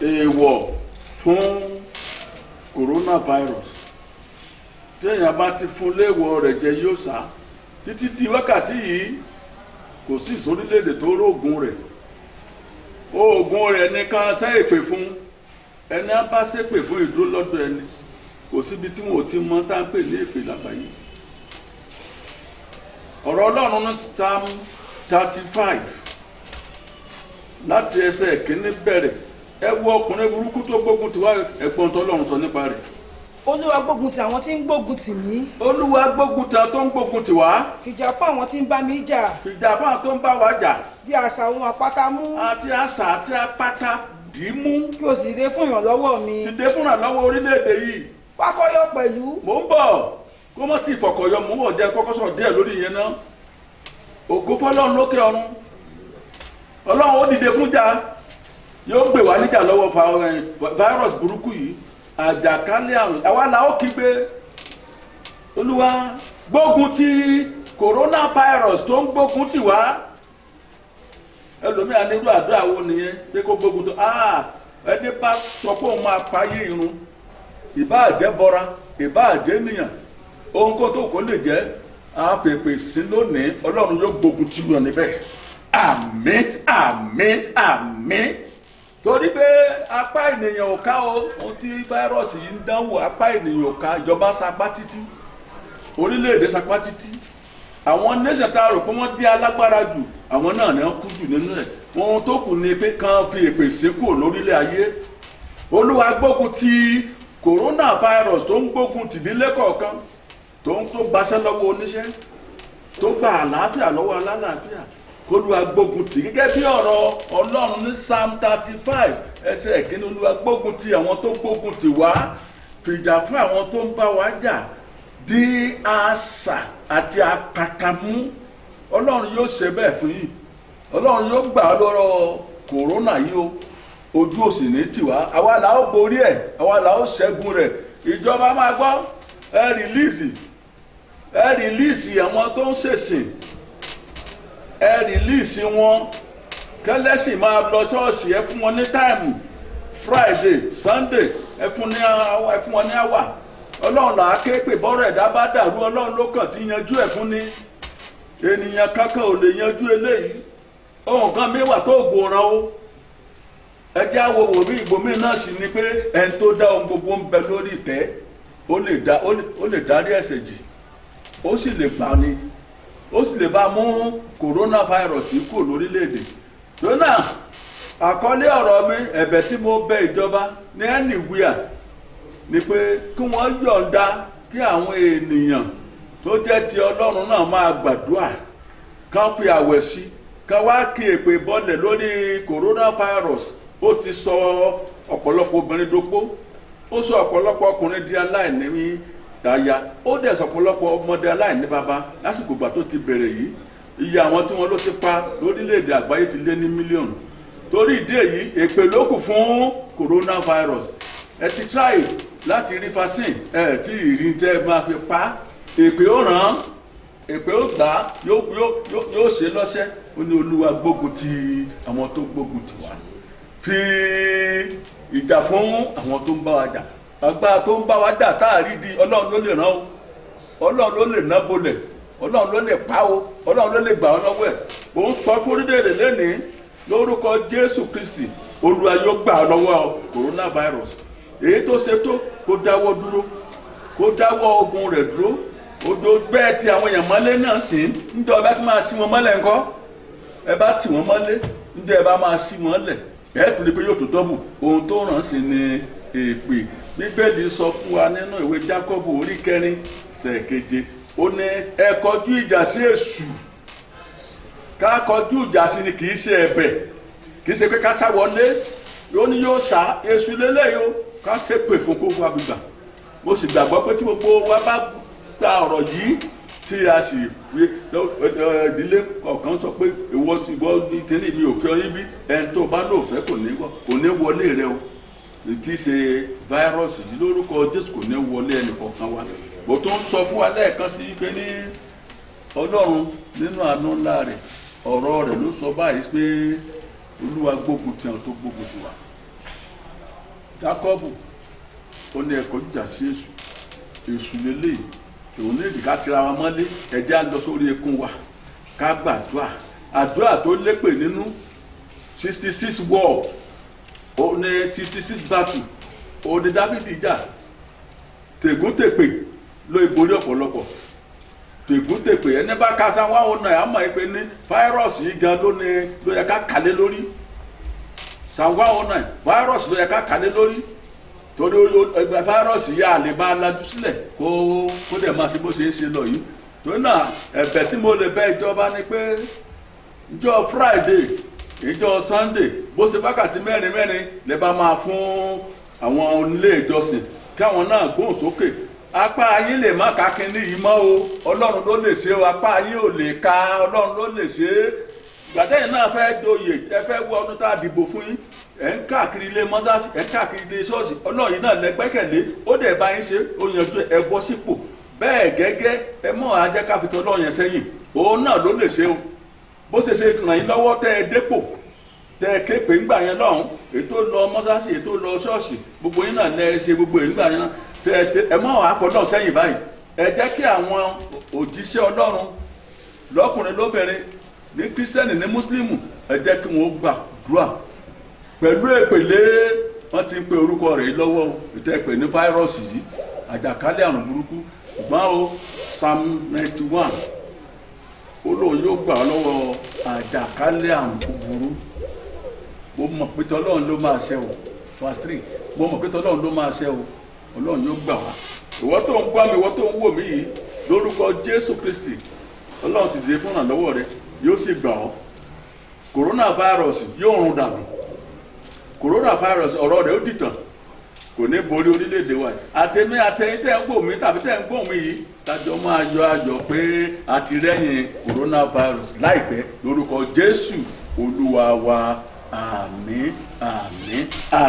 èèwọ̀ fún coronavirus tí èèyàn bá ti fún léèwọ̀ rẹ̀ jẹ yóò sá títí di wákàtí yìí kò sí ìsórílẹ̀-èdè tó rógun rẹ̀ oògùn rẹ̀ nìkan ṣépè fún ẹni á bá ṣépè fún ìdúró lọ́dọ̀ ẹni kò síbi tí wọn ò ti mọ tá à ń pè ní èpè lágbàáyé ọ̀rọ̀ Ọlọ́run ní Psalm 35 láti ẹsẹ̀ kìíní bẹ̀rẹ̀ ẹ wo ọkùnrin burúkú tó gbógun tiwa ẹ̀gbọ́n tó Ọlọ́run sọ nípa rẹ̀. Olúwa gbógun ti àwọn tí ń gbógun tì mí. Olúwa gbógun ti àwọn tó ń gbógun tì wá. Fìjà fún àwọn tí ń bá mi jà. Fìjà fún àwọn tó ń bá wa jà. Di àṣà ohun àpáta mú. Àti àṣà àti àpáta dì í mú. Kí o sì dìde fún ìrànlọ́wọ́ mi. Dìde fún ìrànlọ́wọ́ orílẹ̀-èdè yìí. Fákọ́yọ̀ pẹ̀lú. Mò ń bọ̀ kó mọ́ ti fọkọ̀yọ mò ń bọ̀ jẹ́ kọ́kọ́ sọ̀rọ̀ díẹ̀ lórí ìyẹn náà. Ògo fọ́lọ́run lókè ọ̀run. Ọlọ́run ó dìde fún jà yóò gbè wá níjà lọ́wọ́ virus burúkú yìí àjàkálẹ̀ àrùn àwa la ó kígbe Olúwa gbógun ti coronavirus tó ń gbógun tì wá ẹlòmíà nílò àdúrà wo nìyẹn pé kó gbógun tó ẹni bá sọ pé òun máa payé irun ìbáà jẹ́ bọ́ra ìbáà jẹ́ ènìyàn ohun kó tó kó lè jẹ́ àpèpè sí lónìí Ọlọ́run yóò gbógun tì wọn níbẹ̀ àmín àmín àmín torí pé apá ènìyàn ò ká ohun tí fáírọ́ọ̀sì yìí ń dánwò apá ènìyàn ò ká ìjọba sapá títí orílẹ̀-èdè sapá títí àwọn nation tá a rò pé wọ́n dé alágbára jù àwọn náà ní wọ́n kú jù nínú ẹ̀ ohun tó kù ni pé kàn fi èpè síkù lórílẹ̀ ayé Olúwa gbógun ti coronavirus tó ń gbógun tìdílé kọ̀ọ̀kan tó ń gbaṣẹ́ lọ́wọ́ oníṣẹ́ tó gba àlàáfíà lọ́wọ́ alálàáfíà Olúwa gbógun tì gẹ́gẹ́ bí ọ̀rọ̀ Ọlọ́run ní Psalm 35 ẹsẹ̀ ìkíní Olúwa gbógun tì àwọn tó gbógun tì wá fìjà fún àwọn tó ń bá wa jà di àṣà àti àpáta mú Ọlọ́run yóò ṣe bẹ́ẹ̀ fún yìí Ọlọ́run yóò gbà ọ́ lọ́rọ̀ kòrónà yìí o ojú òsì ní tiwa àwa là ó borí ẹ̀ àwa là ó ṣẹ́gun rẹ̀ ìjọba máa gbọ́ ẹ rìlíìsì àwọn tó ń ṣèṣìn ẹ rìlíìsì wọn kẹlẹ́sìn máa lọ ṣọ́ọ̀ṣì ẹ fún wọn ní táìmù Friday Sunday ẹ fún wọn ní àwà Ọlọ́run là á ké pè bọ́rọ̀ ẹ̀dá bá dàrú Ọlọ́run ló kàn ti yanjú ẹ̀ fún ni ènìyàn kankan ò lè yanjú eléyìí ohun kan mi wà tó gbòòràn o ẹ jẹ́ àwọ̀ wò bí ìgbòmí náà sì ni pé ẹni tó dá ohun gbogbo ń bẹ lórí ìtẹ́ ó lè dárí ẹ̀ṣẹ̀ jì ó sì lè gbà ni ó sì lè bá mú coronavirus kúrò lórílẹ̀‐èdè lónà àkọlé ọ̀rọ̀ mi ẹ̀bẹ̀ tí mo bẹ̀ ìjọba ní anywhere ni pé kí wọ́n yọ̀ǹda kí àwọn ènìyàn tó jẹ́ ti Ọlọ́run náà máa gbàdúrà kán fi àwẹ̀ sí kán wá kí èpè bọ́lẹ̀ lórí coronavirus ó ti sọ ọ̀pọ̀lọpọ̀ obìnrin dopó ó sọ ọ̀pọ̀lọpọ̀ ọkùnrin di aláìní dáyà ó dẹ̀ sọ ọ̀pọ̀lọpọ̀ ọmọdé aláìní bàbá lásìkò ìgbà tó ti bẹ̀rẹ̀ yìí iye àwọn tí wọ́n ló ti pa lórílẹ̀‐èdè àgbáyé ti lé ní mílíọ̀nù torí ìdí èyí èpè ló kù fún coronavirus ẹ ti try láti rí vaccine ẹ tí ìrìn tẹ́ máa fi pa èpè ó ràn án èpè ó gbà á yóò ṣe lọ́sẹ̀ ó ní Olúwa gbógun ti àwọn tó gbógun ti wá fi ìjà fún àwọn tó ń bá wa jà agbára tó ń bá wa jà táàrí di Ọlọ́run ló lè ràn ó Ọlọ́run ló lè ná bolẹ̀ Ọlọ́run ló lè pa ó Ọlọ́run ló lè gbà ọ́ lọ́wọ́ ẹ̀ ó ń sọ fún orílẹ̀-èdè lẹ́nìí lórúkọ Jésù Kristi Olúwa yóò gbà ọ́ lọ́wọ́ coronavirus èyí tó ṣe tó kó dáwọ́ dúró kó dáwọ́ ogun rẹ̀ dúró odò bẹ́ẹ̀ tí àwọn èèyàn mọ́lé náà sí níjọ́ ẹ bá ti máa ṣí wọn mọ́lẹ̀ ńkọ́ ẹ bá tì wọ́n mọ́lé níjọ́ ẹ bá máa ṣí wọn lẹ̀ ẹ̀ tó lè pé yóò tó dọ́bù ohun tó ràn sí ni èpè Bíbélì sọ fún wa nínú ìwé Jákọ́bù orí 4:7 ó ní ẹ kọjú ìjà sí èṣù ká kọjú ìjà sí ni kì í ṣe ẹ̀bẹ̀ kì í ṣe pé ká sá wọlé yóò ní yóò sá èṣù lélẹ́yìí ó ká ṣépè fún kókó àgbègbà mo sì gbàgbọ́ pé tí gbogbo wa bá gba ọ̀rọ̀ yìí tí a sì rí ìdílé kọ̀ọ̀kan sọ pé ìwọ tẹ́lẹ̀ mi ò fẹ́ yín bí ẹni tó bá lò fẹ́ kò ní wọlé rẹ o tí í ṣe fáírọ́ọ̀sì yìí lórúkọ Jésù kò ní wọlé ẹnì kọ̀ọ̀kan wa bó tó ń sọ fún wa lẹ́ẹ̀kan sí pé ní Ọlọ́run nínú àánú ńlá rẹ̀ ọ̀rọ̀ rẹ̀ ló sọ báyìí pé Olúwa gbógun ti àwọn tó gbógun ti wa Jákọ́bù ó ní ẹ kọjú ìjà sí èṣù lélẹ̀ òun ní ìdíkà tira wa mọ́lé ẹ̀jẹ̀ á lọ sórí ekún wa ká gbàdúrà àdúrà tó lépè nínú 66 war ó ní 66 battle ó ní Dáfídì jà tègúntèpè ló ìborí ọ̀pọ̀lọpọ̀ tègúntèpè ẹni bá kásá wá ọ̀nà ẹ̀ á mọ̀ pé ní fáírọ́ọ̀sì yìí gan ló yẹ ká kálé lórí sàwọn ọ̀nà fáírọ́ọ̀sì ló yẹ ká kálé lórí torí fáírọ́ọ̀sì yà lè máa lajú sílẹ̀ kó dẹ̀ máa ṣe bó ṣe é ṣe lọ yìí torí náà ẹ̀bẹ̀ tí mo lè bẹ̀ ìjọba ni pé ìjọ Friday ìjọ Sunday bó ṣe wákàtí mẹ́rin lè bá máa fún àwọn onílé ìjọsìn kí àwọn náà gbóhùn sókè apá yín lè má ká kínní yìí mọ́ o Ọlọ́run ló lè ṣe o apá yín ò lè ká Ọlọ́run ló lè ṣe é gbàtẹ́yìn náà fẹ́ doyè ẹ fẹ́ wọ ọdún tá a dìbò fún yín ẹ̀ ń káàkiri ilé mọ́sáàsì ẹ̀ ń káàkiri ilé ṣọ́ọ̀ṣì Ọlọ́run yìí náà lẹ́gbẹ́kẹ̀lé ó dẹ̀ bá yín ṣe ó yanjú ẹ bọ́ sípò bẹ́ẹ̀ gẹ́gẹ́ ẹ mọ̀ ajẹ́ káfíntàn Ọlọ́run yẹn sẹ́yìn òun náà ló lè ṣe o bó ṣe ràn yín lọ́wọ́ tẹ́ ẹ dépò tẹ́ ẹ képe ńgbà yẹn lọ́hùn ètò lọ mọ́sáàsì ètò lọ ṣọ́ọ̀ṣì gbogbo yín náà lẹ́ ṣe gbogbo ńgbà yẹn náà ẹ mọ̀ àfọ̀dọ̀ sẹ́yìn báyìí ẹ jẹ́ kí àwọn òjíṣẹ́ Ọlọ́run lọ́kùnrin lóbìnrin ní kírísítẹ́nì ní mùsùlùmù ẹ jẹ́ kí wọ́n gbàdúrà pẹ̀lú èpèlé wọ́n ti ń pe orúkọ rẹ̀ lọ́wọ́ ìtẹ́pẹ̀ ní fáírọ́ọ̀sì yìí àjàkálẹ̀ àrùn burúkú ṣùgbọ́n o Psalm 91 ó lóun yóò gbà ọ́ lọ́wọ́ àjàkálẹ̀ àrùn búburú mo mọ̀ pé tọ́lọ́run ló máa ṣe o verse 3 mo mọ̀ pé tọ́lọ́run ló máa ṣe o Ọlọ́run yóò gbà wá ìwọ tó ń gbọ́ mi ìwọ tó ń wò mí yìí lórúkọ Jésù Kristi Ọlọ́run ti dìde fún ìrànlọ́wọ́ rẹ yóò sì gbà ọ́ coronavirus yóò run dànù coronavirus ọ̀rọ̀ rẹ̀ ó dìtàn kò ní borí orílẹ̀-èdè wa àtẹ̀mí àtẹ̀yìn tẹ̀ ń gbò mí tàbí tẹ̀ ń gbò mí yìí tájọ́ máa yọ ayọ̀ pé a ti rẹ́yìn coronavirus láìpẹ́ lórúkọ Jésù Olúwa wa àmín àmín àmín.